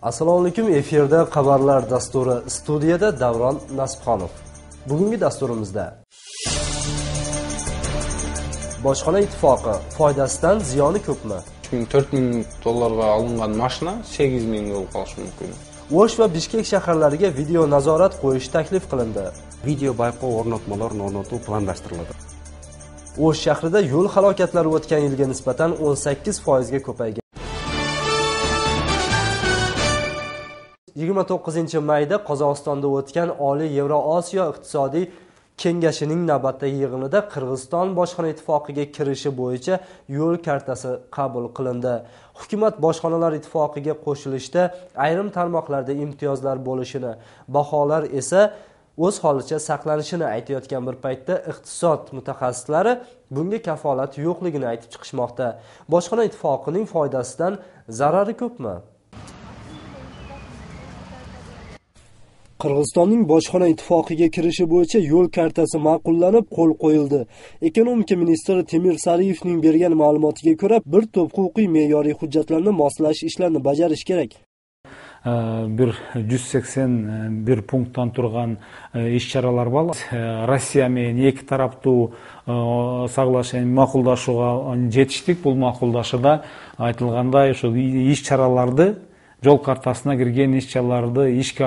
Assalomu alaykum, efirda xabarlar dasturi, studiyada Davron Nasibxonov. Bugungi dasturimizda Bojxona ittifoqi foydasidan ziyoni ko'pmi? $4,000 alıngan mashina $8,000 bo'lib qolishi mumkin. O'sh va Bishkek shaharlariga video nazorat qo'yish taklif qilindi. Video bayqov o'rnatmalarini o'rnatuv planlashtiriladi. O'sh shahrida yo'l halokatlari o'tgan yilga nisbatan 18% ga ko'paygan. 29-mayda Qozog'istonda o'tgan Oliy Yevroosiyo iqtisodiy kengashining navbatdagi yig'inida Qirg'iziston bojxona ittifoqiga kirishi bo'yicha yo'l kartasi qabul qilindi. Hukumat bojxonalar ittifoqiga qo'shilishda ayrim tarmoqlarda imtiyozlar bo'lishini, baholar esa o'z holicha saqlanishini aytayotgan bir paytda iqtisod mutaxassislari bunga kafolat yo'qligini aytib chiqishmoqda. Bojxona ittifoqining foydasidan zarari ko'pmi? Qirg'izistonning bojxona ittifoqiga kirishi bo'yicha yo'l kartasi ma'qullanib, qo'l qo'yildi. Ekonomika ministri Temir Sariyevning bergan ma'lumotiga ko'ra, bir to'p huquqiy me'yoriy hujjatlarni moslash ishlarini bajarish kerak. Bir 181 punktdan turgan iş-çaralar var. Rossiya менен эки тараптуу соглашение макулдашууга жетиштик. Бул макулдашууда айтылгандай, ошо иш-чараларды жол картасына кирген иш-чараларды ишке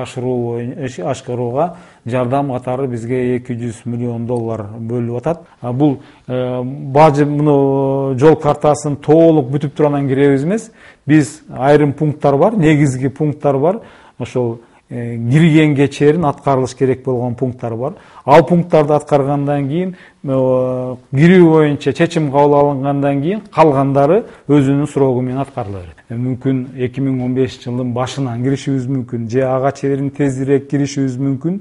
ашырууга жардам катары бизге $200 миллион бөлүп атат. Бул бажы муну жол картасын толук бүтүп туранан киребиз эмес. Биз айрым пункттар бар, негизги пункттар бар. Ошол киргенге чейин аткарылыш керек болгон пункттар бар. Ал пункттарды аткаргандан кийин кирүү боюнча чечим кабыл алынгандан кийин калгандары өзүнүн срогу менен аткарыла берет. Мүмкүн 2015-жылдын башынан киришибиз мүмкүн, же ага чейин тезирээк киришибиз мүмкүн.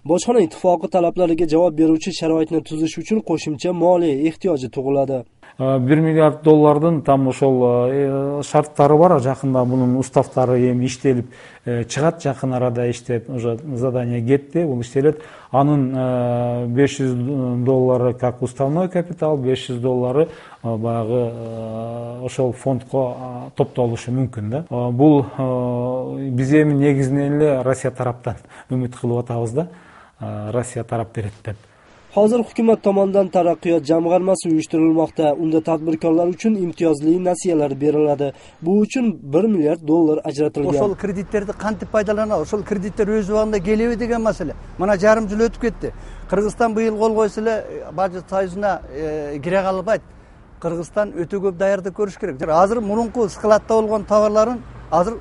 Bojxona ittifoqi talablariga javob beruvchi sharoitni tuzish uchun qo'shimcha moliya ehtiyoji tug'iladi. $1 milliard tam ошол шарттары бар. Жакында бунун уставтары эми иштелип чыгат. Жакын арада иштеп, уже задание кетти, бул иштелет. Анын $500 как уставной капитал, $500 баягы ошол фондко топтолушу мүмкүн да. Бул биз эми негизинен эле Россия тараптан үмүт кылып атабыз да. Россия тарап берет деп. Hozir hukumat tomonidan taraqqiyot jamg'armasi uyushtirilmoqda. Unda tadbirkorlar uchun imtiyozli nasiyalar beriladi. Bu uchun $1 milliard ajratilgan. Ошол кредиттерди кантип пайдаланабыз? Ошол кредиттер өз убагында келеби деген маселе. Мына жарым жыл өтүп кетти. Кыргызстан быйыл кол койсо эле бажет союзуна кире калбайт. Кыргызстан өтө көп даярдык көрүш керек. Азыр мурунку складта болгон товарларын азыр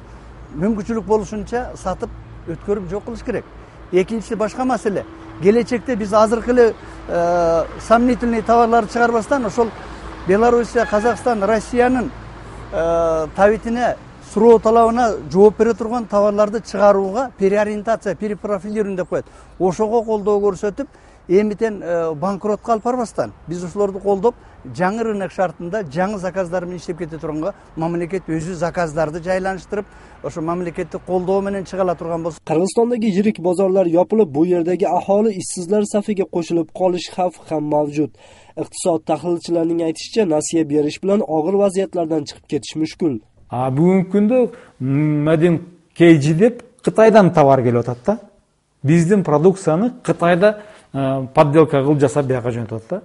мүмкүнчүлүк болушунча сатып өткөрүп жок кылыш керек. Экинчisi башка маселе. Gelecekte biz azırkılı сомнительный товарларды çıkarmasdan ошол Белоруссия, Казакстан, Россиянын табитине суроо талабына жооп бере турган товарларды чыгарууга переориентация, перепрофилирую деп коет. Ошого колдоо көрсөтүп, эмитен банкротко алып барбастан биз ошолорду колдоп, жаңы рынок шартында жаңы заказдар менен иштеп кете турганга мамлекет өзү заказдарды жайланыштырып, ошо мамлекеттик колдоо менен чыгала турган болсо. Qirg'izistondagi yirik bozorlar yopilib, bu yerdagi aholi ishsizlar safiga qo'shilib qolish xavfi ham mavjud. Iqtisod tahlilchilarining aytishicha, nasiya berish bilan og'ir vaziyatlardan chiqib ketish mushkul. Bugungi kunda Madin KG deb Qitaydan tovar kelip atат да. Биздин продукцияны Кытайда подделка кылып жасап бияка жөнөтүп атат да.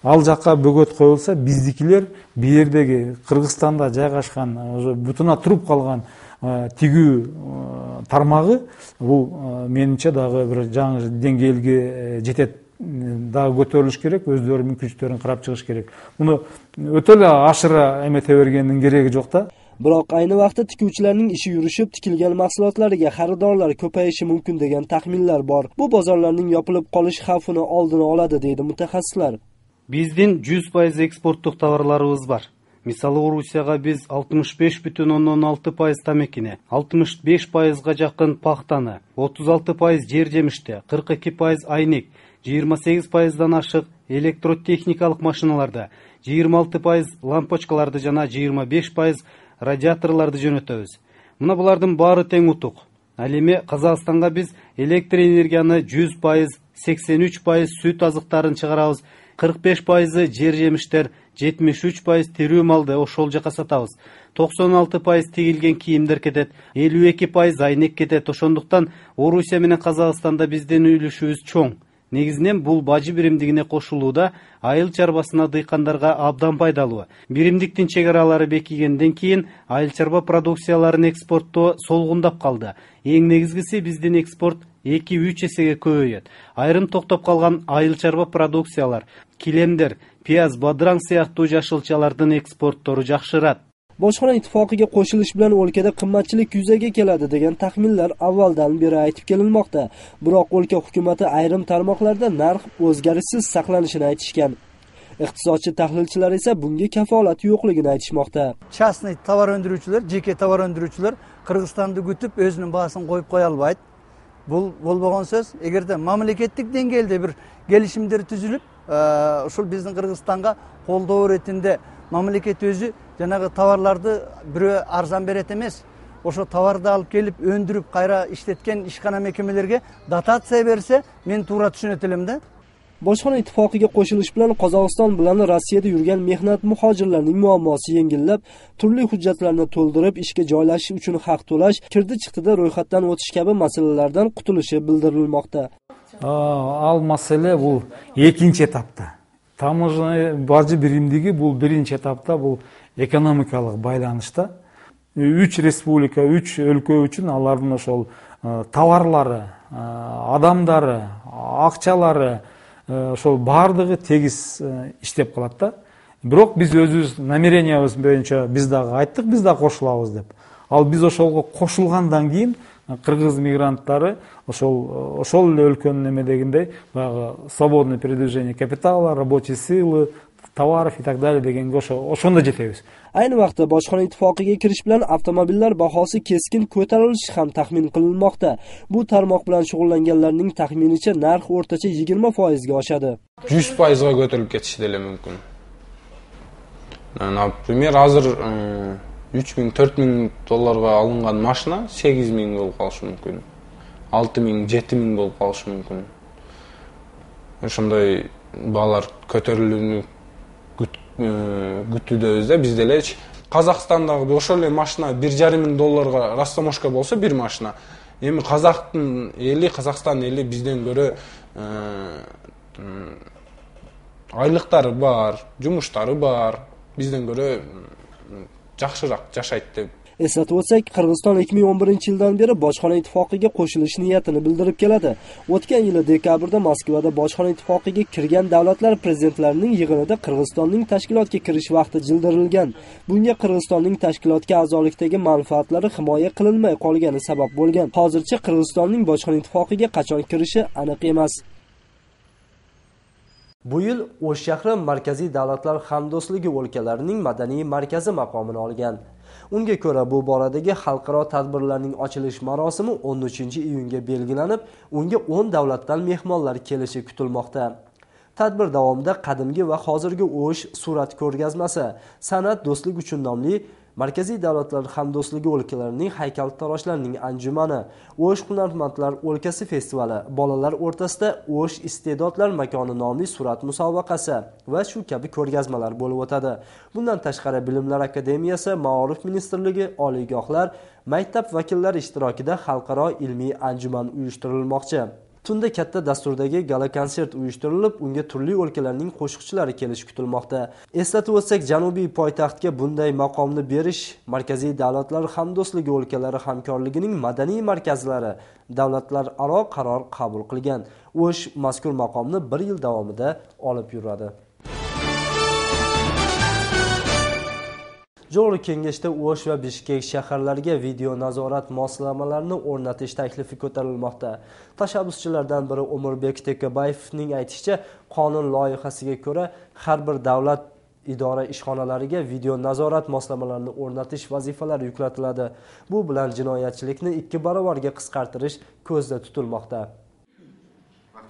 Ал жакка бөгөт коюлса, биздикилер биердеги Кыргызстанда жайгашкан, уже бутуна туруп калган тигүү тармагы бул менимче дагы бир жаңы деңгээлге жетет, дагы көтөрүлүш керек, өздөрү мүмкүнчүлүктөрүн карап чыгыш керек. Муну өтө эле ашыра эмете бергендин кереги жок да. Biroq ayni vaqtda tikuvchilarning ishi yurishib, tikilgan mahsulotlariga xaridorlar ko'payishi mumkin degan taxminlar bor. Bu bozorlarning yopilib qolish xavfini oldini oladi, deydi mutaxassislar. Биздин 100% экспорттук товарларыбыз бар. Мисалы Орусияга биз 65,6% тамекини, 65%га жакын пахтаны, 36% жер жемишти, 42% айнек, 28%дан ашык электротехникалык машиналарды, 26% лампочкаларды жана 25% радиаторларды жөнөтөбүз. Мына булардын баары тең утук. Ал эми Казакстанга биз электр энергияны 100% 83% süt азыктарын чыгарабыз, 45% жер жемиштер, 73% тирүү малды ошол жака сатабыз. 96% тигилген кийимдер кетет, 52% айнек кетет. Ошондуктан Орусия менен Казакстанда биздин үлүшүбүз чоң. Негизинен бул бажы биримдигине кошулууда айыл чарбасына дыйкандарга абдан пайдалуу. Биримдиктин чек-аралары бекигенден кийин айыл чарба продукцияларын экспорттоо солгундап калды. Эң негизгиси биздин экспорт 2-3 эсеге көбөйөт. Айрым токтоп калган айыл чарба продукциялар, килемдер, пияз, бадыраң сыяктуу жашылчалардын экспорттору жакшырат. Bojxona ittifoqiga qo'shilish bilan o'lkada qimmatchilik yuzaga keladi degan taxminlar avvaldan beri aytib kelinmoqda. Biroq o'lka hukumati ayrim tarmoqlarda narx o'zgarishsiz saqlanishini aytishgan. Iqtisodchi tahlilchilar esa bunga kafolat yo'qligini aytishmoqda. Частный tovar өндүрүүчүлөр, жеке tovar өндүрүүчүлөр Кыргызстанды күтүп өзүнүн баасын коюп кое албайт. Бул болбогон сөз. Эгерде мамлекеттик деңгээлде бир келишимдер түзүлүп, ушул биздин Кыргызстанга колдоо иретинде мамлекет өзү жанагы товарларды бирөө арзан берет эмес, ошо товарды алып келип өндүрүп кайра иштеткен ишкана мекемелерге дотация берсе, мен туура түшүнөт элем да. Bojxona ittifoqiga qo'shilish bilan Qozog'iston bilan Rossiyada yurgan mehnat muhojirlarining muammosi yengillab, turli hujjatlarni to'ldirib ishga joylashish uchun haq to'lash, kirdi-chiqdida ro'yxatdan o'tish kabi masalalardan qutulishi bildirilmoqda. Ал маселе бул экинчи этапта. Таможня бажы биримдиги бул биринчи этапта, бул экономикалык байланышта. 3 республика, 3 өлкө үчүн алардын ошол товарлары, адамдары, акчалары ошол бардыгы тегиз иштеп калат да. Бирок биз өзүбүз намерениябыз боюнча биз дагы айттык, биз да кошулабыз деп. Ал биз ошолго кошулгандан кийин кыргыз мигранттары ошол өлкөнүн эмедегиндей баягы свободное передвижение капитала, рабочей силы, товаров и так далее дегенге ошондо жетебиз. Ayni vaqtda bojxona ittifoqiga kirish bilan avtomobillar bahosi keskin ko'tarilishi ham taxmin qilinmoqda. Bu tarmoq bilan shug'ullanganlarning taxminicha narx o'rtacha 20% ga oshadi. 100% ga ko'tarilib ketishi dele mumkin. Например, азыр 3000-4000 долларга алынган машина 8000 болуп калышы мүмкүн. 6000-7000 болуп калышы мүмкүн. Ошондой баалар көтөрүлүүнү күтүүдөбүз да биз делечи. Казакстандагы ошол эле машина 1,5 долларга растаможка болсо бир машина. Эми Казакстан эли бизден көрө айлыктары бар, жумуштары бар. Бизден көрө жакшыраак жашайт деп. Eslatib o'tsak, Qirg'iziston 2011-yildan beri bojxona ittifoqiga qo'shilish niyatini bildirib keladi. O'tgan yili dekabrda Moskvada bojxona ittifoqiga kirgan davlatlar prezidentlarining yig'inida Qirg'izistonning tashkilotga kirish vaqti jildirilgan. Bunga Qirg'izistonning tashkilotga a'zolikdagi manfaatlari himoya qilinmay qolgani sabab bo'lgan. Hozircha Qirg'izistonning bojxona ittifoqiga qachon kirishi aniq emas. Bu yil O'sh shahri markaziy davlatlar hamdo'stligi o'lkalarining madaniy markazi maqomini olgan. Unga ko'ra bu boradagi xalqaro tadbirlarning ochilish marosimi 13-iyunga belgilanib, unga 10 davlatdan mehmonlar kelishi kutilmoqda. Tadbir davomida qadimgi va hozirgi O'sh surat ko'rgazmasi, san'at do'stlik uchun nomli Markaziy davlatlar hamdo'stligi o'lkalarining haykaltaroshlarining anjumani, O'sh hunarmandlar o'lkasi festivali, bolalar o'rtasida O'sh iste'dodlar makoni nomli surat musobaqasi va shu kabi ko'rgazmalar bo'lib o'tadi. Bundan tashqari Bilimlar akademiyasi, Ma'rif ministrligi, oliygohlar, maktab vakillari ishtirokida xalqaro ilmiy anjuman uyushtirilmoqchi. Tunda katta dasturdagi gala konsert uyushtirilib, unga turli o'lkalarning qo'shiqchilari kelishi kutilmoqda. Eslatib o'tsak, janubiy poytaxtga bunday maqomni berish Markaziy davlatlar hamdo'stligi o'lkalari hamkorligining madaniy markazlari davlatlararo qaror qabul qilgan. O'sh mazkur maqomni 1 yil davomida olib yuradi. Jo'g'ri kengashda O'sh va Bishkek shaharlariga video nazorat moslamalarini o'rnatish taklifi ko'tarilmoqda. Tashabbuschilardan biri Umurbek Tekabayevning aytishicha, qonun loyihasiga ko'ra har bir davlat idora ishxonalariga video nazorat moslamalarini o'rnatish vazifalari yuklatiladi. Bu bilan jinoyatchilikni 2 barobarga qisqartirish ko'zda tutilmoqda.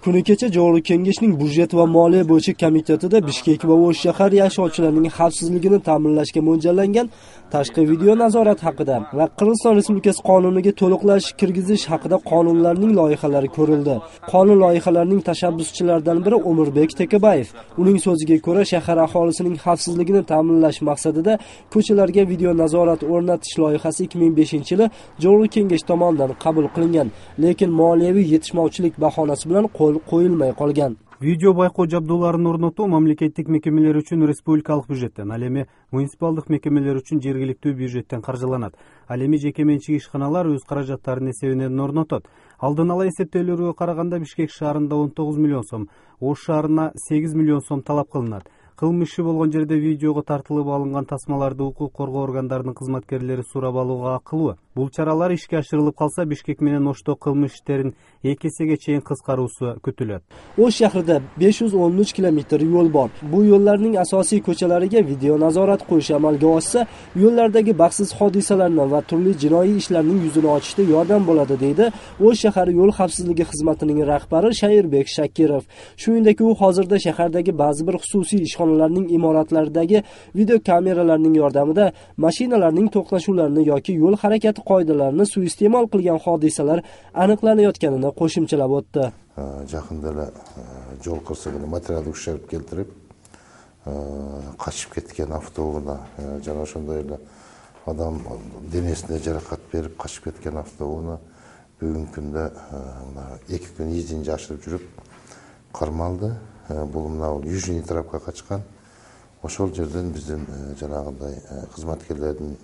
Kuni kecha Joriy kengashning budjet va moliya bo'yicha komitetida Bishkek va O'sh shahar yashovchilarining xavfsizligini ta'minlashga mo'ljallangan tashqi video nazorat haqida va Qirg'iziston Respublikasi qonuniga to'liqlash kirgizish haqida qonunlarning loyihalari ko'rildi. Qonun loyihalarining tashabbuschilaridan biri Umirbek Tekabayev. Uning so'ziga ko'ra, shahar aholisining xavfsizligini ta'minlash maqsadida ko'chalarga video nazorat o'rnatish loyihasi 2005-yili Joriy kengash tomonidan qabul qilingan, lekin moliyaviy yetishmovchilik bahonasi bilan qo'l qo'yilmay qolgan. Видео байкоо жабдууларын орнотуу мамлекеттик мекемелер үчүн республикалык бюджеттен, ал эми муниципалдык мекемелер үчүн жергиликтүү бюджеттен каржыланат. Ал эми жеке менчик ишканалар өз каражаттарын эсебинен орнотот. Алдын ала эсептөөлөргө караганда Бишкек шаарында 19 миллион сом, Ош шаарына 8 миллион сом талап кылынат. Кылмыш иши болгон жерде видеого тартылып алынган тасмаларды укук коргоо органдарынын кызматкерлери сурап алууга акылуу. Бул чаралар ишке ашырылып калса, Бишкек менен Ошто кылмыш иштерин 2 эсеге чейин кыскаруусу күтүлөт. Osh shahrida 513 kilometr yo'l bor. Bu yo'llarning asosiy ko'chalariga video nazorat qo'yish amalga oshsa, yo'llardagi baxtsiz hodisalarni va turli jinoiy ishlarning yuzini ochishda yordam bo'ladi, deydi Osh shahar yo'l xavfsizligi xizmatining rahbari Shairbek Shakirov. Shuningdek, u hozirda shahardagi ba'zi bir xususiy ishxonalarning imoratlaridagi video kameralarning yordamida mashinalarning to'qnashuvlarini yoki yo'l harakati qoidalarini suiiste'mol qilgan hodisalar aniqlanayotganini qo'shimchalab o'tdi. Жақында жол қырсығына материалдық ущерб келтіріп, қашып кеткен автобусына, жана ошондой эле адам денесине жаракат берип қашып кеткен автобусuna бүгүнкү күндө 2 күн изин жашырып жүрүп кармалды. Бул мына Южный тарапка качкан. Ошол жерден биздин жанагындай кызматкерлердин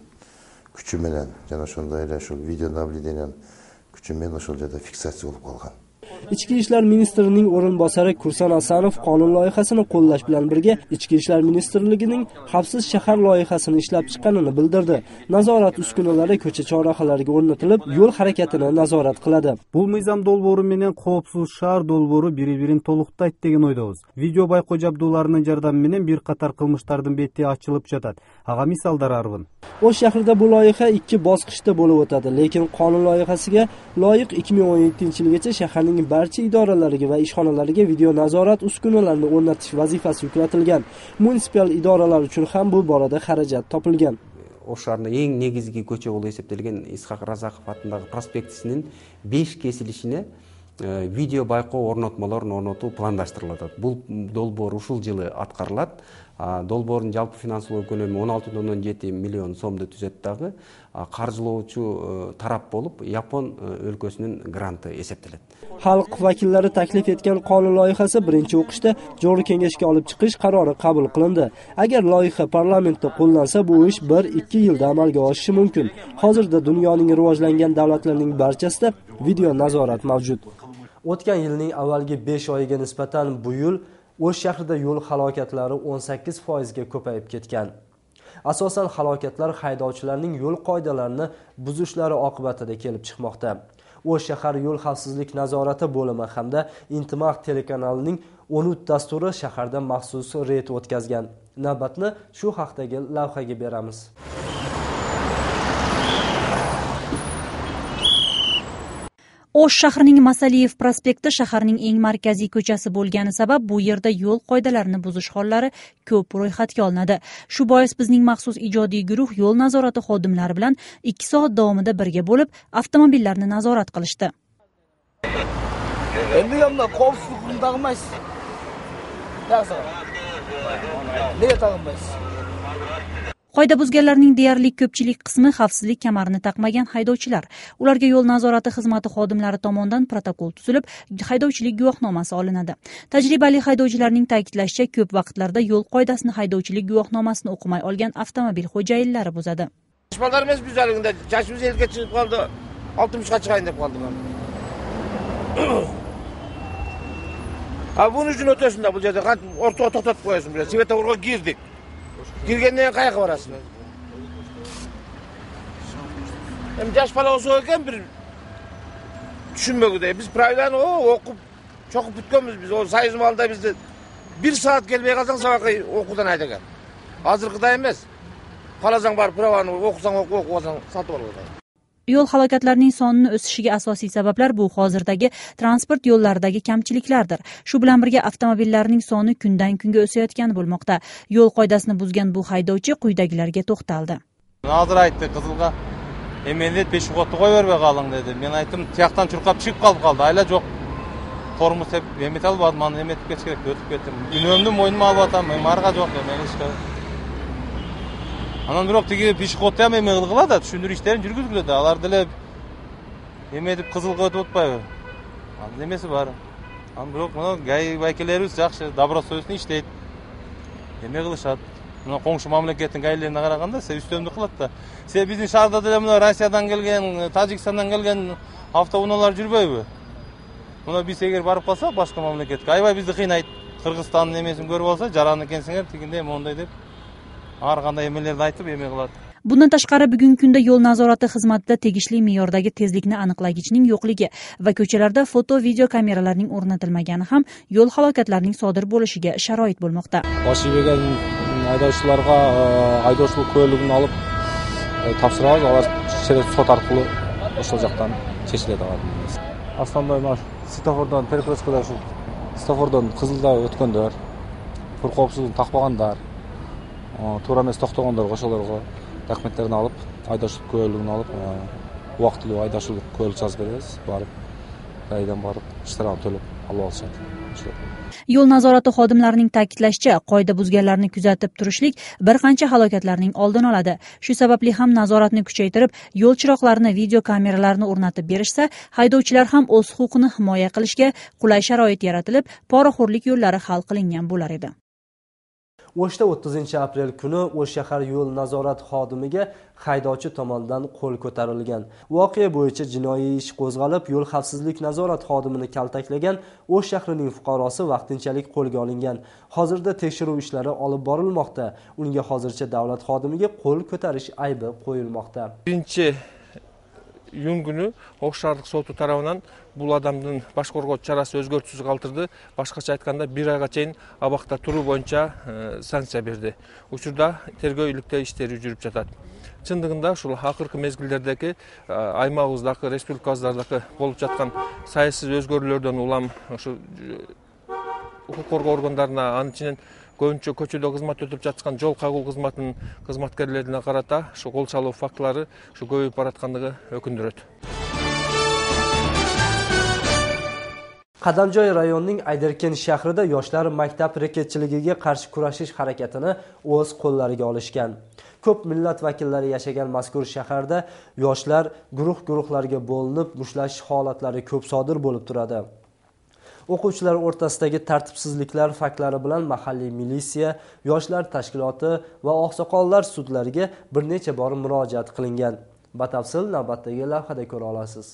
күчү менен жана ошондой эле ошол видео наблюдениянын күчү менен ошол жерде фиксация болуп калган. Ichki ishlar ministrining o'rinbosari Kursan Asanov qonun loyihasini qo'llash bilan birga Ichki ishlar ministrligining xavfsiz shahar loyihasini ishlab chiqqanini bildirdi. Nazorat uskunalari ko'cha chorrahalariga o'rnatilib, yo'l harakatini nazorat qiladi. Бул мыйзам долбоору менен коопсуз шаар долбоору бири-бирин толуктайт деген ойдобуз. Видео байкоо жабдууларынын жардамы менен бир катар кылмыштардын бети ачылып жатат. Ага мисалдар арбын. Osh shahrida bu loyiha 2 bosqichda bo'lib o'tadi, lekin qonun loyihasiga loyiq 2017-yilgacha shaharning barcha idoralariga va ishxonalariga video nazorat uskunalarini o'rnatish vazifasi yuklatilgan. Munisipal idoralar uchun ham bu borada xarajat topilgan. Ош шаарында эң негизги көчө болуп эсептелген Исхак Разаков атындагы проспектисинин 5 кесилишине видео байкоо орнотмолорун орнотуу пландаштырылат. Бул долбоор ушул жылы аткарылат. Долбоордун жалпы финансылоо көлөмү 16,7 миллион сомду түзөт дагы. Каржылоочу тарап болуп Япон өлкөсүнүн гранты эсептелет. Xalq vakillari taklif etgan qonun loyihasi birinchi o'qishda Joriy kengashga olib chiqish qarori qabul qilindi. Agar loyiha parlamentda qo'llansa, bu ish 1-2 yilda amalga oshishi mumkin. Hozirda dunyoning rivojlangan davlatlarining barchasida video nazorat mavjud. O'tgan yilning avvalgi 5 oyiga nisbatan bu yil Osh shahrida yo'l halokatlari 18% ga ko'payib ketgan. Asosan halokatlar haydovchilarning yo'l qoidalarini buzishlari oqibatida kelib chiqmoqda. Osh shahar yo'l xavfsizlik nazorati bo'limi hamda Intimaq telekanalining 13 dasturi shaharda maxsus reyd o'tkazgan. Navbatni shu haqdagi lavhaga beramiz. Osh shahrining Masaliyev prospekti shaharning eng markaziy ko'chasi bo'lgani sabab bu yerda yo'l qoidalarini buzish hollari ko'p ro'yxatga olinadi. Shu bois bizning maxsus ijodiy guruh yo'l nazorati xodimlari bilan 2 soat davomida birga bo'lib avtomobillarni nazorat qilishdi. Endi hamda qovuslikni taqmaysiz. Yaxshi. Nega taqmaysiz? Qoida buzganlarning deyarli ko'pchilik qismi xavfsizlik kamarini taqmagan haydovchilar. Ularga yo'l nazorati xizmati xodimlari tomonidan protokol tuzilib, haydovchilik guvohnomasi olinadi. Tajribali haydovchilarning ta'kidlashicha, ko'p vaqtlarda yo'l qoidasini haydovchilik guvohnomasini o'qimay olgan avtomobil xo'jayinlari buzadi. Ishballarimiz buzaligida chashimiz elga chiqib qoldi, 60 ga chiqayin deb qoldim. Buning uchun o'tashunda bu yerda o'rtaga to'xtatib qo'yasiz, bu svetoforga girdik. Girgenden qayerga borasın? Hem yaş falan olsa ekan bir düşünmegide. Biz pravilani okup çok bütkenmiz biz. O sayız malda bizde 1 saat gelmeye kalsan sabahı okudan aydagan. Hazırkıda emas. Kalasan bar pravani okusan okusan satıp alır. Yo'l halokatlarining sonining o'sishiga asosiy sabablar bu hozirdagi transport yo'llaridagi kamchiliklardir. Shu bilan birga avtomobillarning soni kundan kunga o'sayotgani bo'lmoqda. Yo'l qoidasini buzgan bu haydovchi quyidagilarga to'xtaldi. Hozir aytdi, qizilga emendet peshxodni qo'yib bermay qoling dedi. Men aytdim, tiyaqdan churqab chiqib qoldi. Ayla yo'q. Tormoz hep emet almadım, men emetib ketish kerak, o'tib ketdim. Günömni mo'ynuma olib atam, men marga yo'q, men hech qanday. Anan biroq tegi peshxodni ham emen qiladi, tushundirish ishlarini yurgiziladi. Alar dileb emetib qizilga o'tib o'tpaydi. Nimasi bor? Am biroq mana gay vakillarimiz yaxshi, добросовестно ishlaydi. Nima qilishadi? Mana qo'ng'shi mamlakatning gaylarına qaraganda siz üstünlük qiladi. Siz bizning shaharda da mana Rossiyadan kelgan, Tojikistondan kelgan avtounalar yurmaydi. Buna biz eğer barib qalsa boshqa mamlakatga, aybay bizni qiynaydi. Qirg'izistonning nemesini ko'rib olsa, jarani ekansinger, teginde monday deb har qanday emelerni aytib eme qiladi. Bundan tashqari bugungi kunda yo'l nazorati xizmatida tegishli me'yordagi tezlikni aniqlagichning yo'qligi va ko'chalarda foto-video kameralarning o'rnatilmagani ham yo'l halokatlarining sodir bo'lishiga sharoit bo'lmoqda. Boshi bergan haydovchilarga haydovchilik kuyovligini olib topshiramiz, ular sud orqali o'sha joqdan chechiladi. Aslında svetofordan перекресткада shu svetofordan qizilda o'tganlar, qo'rqoqsizlikni taqmaganlar, to'g'ri emas to'xtaganlar o'shalarga rahmatlarini olib, haydovchilik kuyovligini olib, vaqtli haydovchilik kuyovlik yozib beramiz, borib, raydan borib, ishtirok to'lab olib olishadi. Yo'l nazorati xodimlarining ta'kidlashicha, qoida buzganlarni kuzatib turishlik bir qancha halokatlarning oldini oladi. Shu sababli ham nazoratni kuchaytirib, yo'l chiroqlarini, video kameralarni o'rnatib berishsa, haydovchilar ham o'z huquqini himoya qilishga qulay sharoit yaratilib, poraxo'rlik yo'llari hal qilingan bo'lar edi. O'shda 30-aprel kuni O'sh shahar yo'l nazorat xodimiga haydovchi tomonidan qo'l ko'tarilgan. Voqea bo'yicha jinoiy ish qo'zg'alib, yo'l xavfsizlik nazorat xodimini kaltaklagan O'sh shahrining fuqarosi vaqtinchalik qo'lga olingan. Hozirda tekshiruv ishlari olib borilmoqda. Unga hozircha davlat xodimiga qo'l ko'tarish aybi qo'yilmoqda. 1-iyun günü Oqsharlik sotu tarafından bu adamın baş korgotçu çarası özgörtüsüz kaldırdı. Başkaça aytkanda bir ayga çeyin abakta turu boyunca sanksiya berdi. Uçurda tergöylükte işleri yürüp жатат. Çındığında şu akırkı mezgillerdeki aymağımızdaki, respublikamızdaki bolup жатқан sayısız özgörlülерден ulam şu hukuk korgоо organlarına anın içinden көбүнчө көчөдө кызмат өтүп жаткан жол кагуу кызматынын кызматкерлерине карата ушу кол салуу фактылары ушу көбөйүп бараткандыгы өкүндүрөт. Qadamjoy rayonining Aydarken shahrida yoshlar maktab reketchiligiga qarshi kurashish harakatini o'z qo'llariga olishgan. Ko'p millat vakillari yashagan mazkur shaharda yoshlar guruh-guruhlarga bo'linib mushtlashish holatlari ko'p sodir bo'lib turadi. O'quvchilar o'rtasidagi tartibsizliklar faktlari bilan mahalliy militsiya, yoshlar tashkiloti va oqsoqollar sudlariga bir necha bor murojaat qilingan. Batafsil navbatdagi lavhada ko'ra olasiz.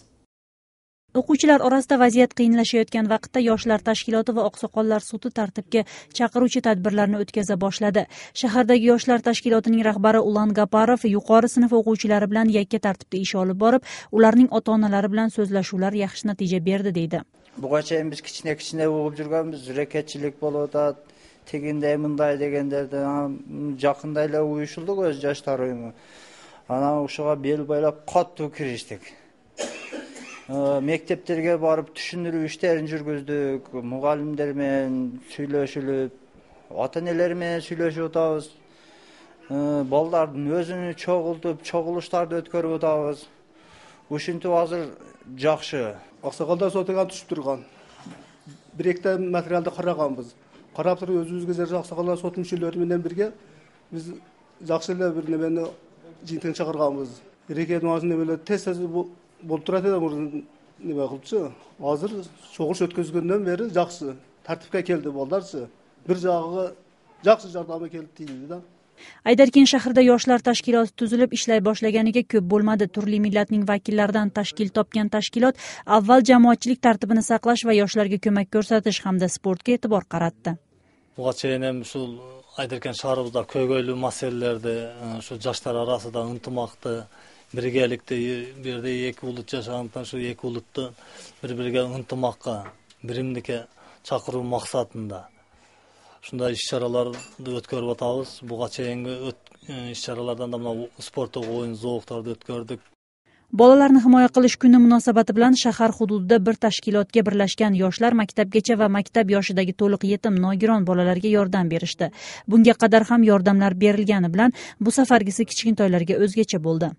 O'quvchilar orasida vaziyat qiyinlashayotgan vaqtda yoshlar tashkiloti va oqsoqollar sudi tartibga chaqiruvchi tadbirlarni o'tkaza boshladi. Shahardagi yoshlar tashkilotining rahbari Ulan Gaparov yuqori sinf o'quvchilari bilan yakka tartibda ish olib borib, ularning ota-onalari bilan so'zlashuvlar yaxshi natija berdi deydi. Bugacha biz kichkina o'qib yurganmiz, reketchilik bo'ladi, teginday bunday deganlardan yaqindaylar uyushildi o'z yoshlar uyumi. Ana o'shaga bel bo'ylab qattiq kirishdik. Mekteplerge barıp düşündürүү işlerini жүргүздүk, mugallimler menен сүйлөшүлүp, ата-энелер менен сүйлөшүп атабыз. Балдардын өзүнү чогултуп, чогулуштарды өткөрүп атабыз. Ушинтип азыр жакшы. Аксакалдар сотуга түшүп турган. Бир экте материалды караганбыз. Карап туруп өзүбүзгө жер Аксакалдар сот мүчөлөрү менен бирге биз жакшы эле бир немени жыйынтыгын чакырганбыз. Рекет маасында эле тез болуп турат эле неме кылчу. Азыр чогулуш өткөзгөндөн бери жакшы тартипке келди балдарчы. Бир жагы жакшы жардамы келип тийди да. Aydarken shahrida yoshlar tashkiloti tuzilib ishlay boshlaganiga ko'p bo'lmadi. Turli millatning vakillaridan tashkil topgan tashkilot avval jamoatchilik tartibini saqlash va yoshlarga ko'mak ko'rsatish hamda sportga e'tibor qaratdi. Bugacha ham shu Aydarken shahribizda көйгөйлүү маселелерди, shu yoshlar orasida ынтымакты birgelikte bir yerde iki ulut yaşanıpan şu iki uluttu birbiriga ынтымакка, birimdike çakırуу maksatında. Şunda iş-çaralardı ötkörüp atabız. Buga çeyingi iş-çaralardan da sport oyun zooktardı ötkördük. Bolalarni himoya qilish kuni munosabati bilan shahar hududida bir tashkilotga birlashgan yoshlar maktabgacha va maktab yoshidagi to'liq yetim nogiron bolalarga yordam berishdi. Bunga qadar ham yordamlar berilgani bilan bu safargisi kichkintoylarga o'zgacha bo'ldi.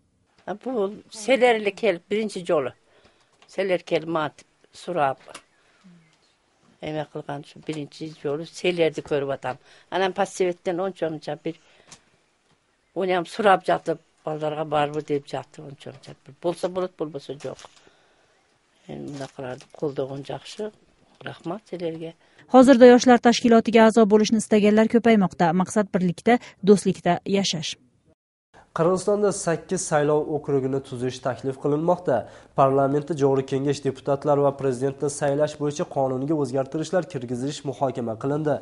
Bu selerli kelib birinchi yo'li. Seler kelib matib so'rab emek qilgan shu birinchi yo'li selerni ko'rib atam. Anam passivetdan oncha bir uni ham so'rab jatib bolalarga baribir deb jatdi oncha bo'lsa bo'ladi bo'lmasa yo'q. Endi bunday qilardi, qo'ldo'g'in yaxshi. Rahmat sizlarga. Hozirda yoshlar tashkilotiga a'zo bo'lishni istaganlar ko'paymoqda. Maqsad birlikda, do'stlikda yashash. Qirg'izistonda 8 saylov okrugini tuzish taklif qilinmoqda. Parlamentda Joriy kengash deputatlar va prezidentni saylash bo'yicha qonunga o'zgartirishlar kirgizilish muhokama qilindi.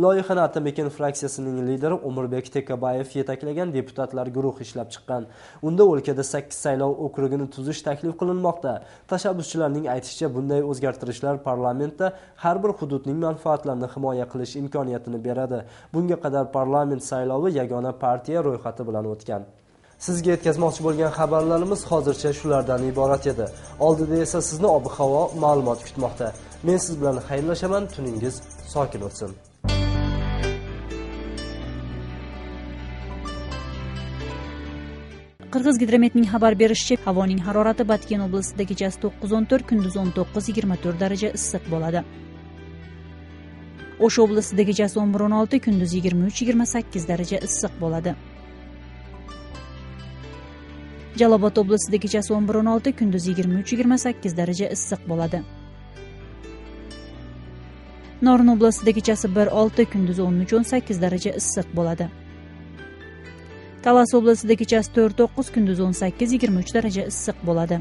Loyihani Atamekin fraksiyasining lideri Umurbek Tekabayev yetaklagan deputatlar guruhi ishlab chiqqan. Unda o'lkada 8 saylov okrugini tuzish taklif qilinmoqda. Tashabbuschilarning aytishicha, bunday o'zgartirishlar parlamentda har bir hududning manfaatlarini himoya qilish imkoniyatini beradi. Bunga qadar parlament saylovi yagona partiya ro'yxati bilan o'tgan. Sizga yetkazmoqchi bo'lgan xabarlarimiz hozircha shulardan iborat edi. Oldida esa sizni ob-havo ma'lumot kutmoqda. Men siz bilan xayrlashaman, tuningiz sokin o'tsin. Qirg'iz gidrometning xabar berishicha, havoning harorati Batken oblastida kechasi 9-14, kunduz 19-24 daraja issiq bo'ladi. O'sh oblastida kechasi 11-16, kunduz 23-28 daraja issiq bo'ladi. Jalobod oblastida kechasi 11-16, kunduz 23-28 daraja issiq bo'ladi. Norin oblastida kechasi 1-6, kunduz 13-18 daraja issiq bo'ladi. Talas oblastida kechasi 4-9, kunduz 18-23 daraja issiq bo'ladi.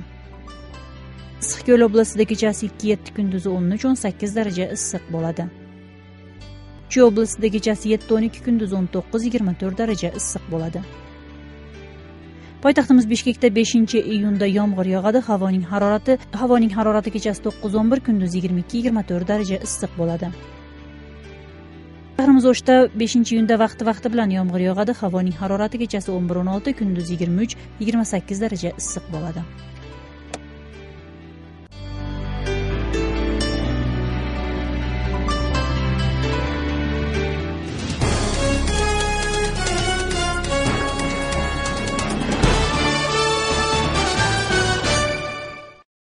Issiqko'l oblastida kechasi 2-7, kunduz 13-18 daraja issiq bo'ladi. Chu oblastida kechasi 7-12, kunduz 19-24 daraja issiq bo'ladi. Poytaxtimiz Bishkekda 5-iyunda yomg'ir yog'adi. Havoning harorati kechasi 9-11, kunduz 22-24 daraja issiq bo'ladi. Shahrimiz O'shda 5-iyunda vaqti bilan yomg'ir yog'adi. Havoning harorati kechasi 11-16, kunduz 23-28 daraja issiq bo'ladi.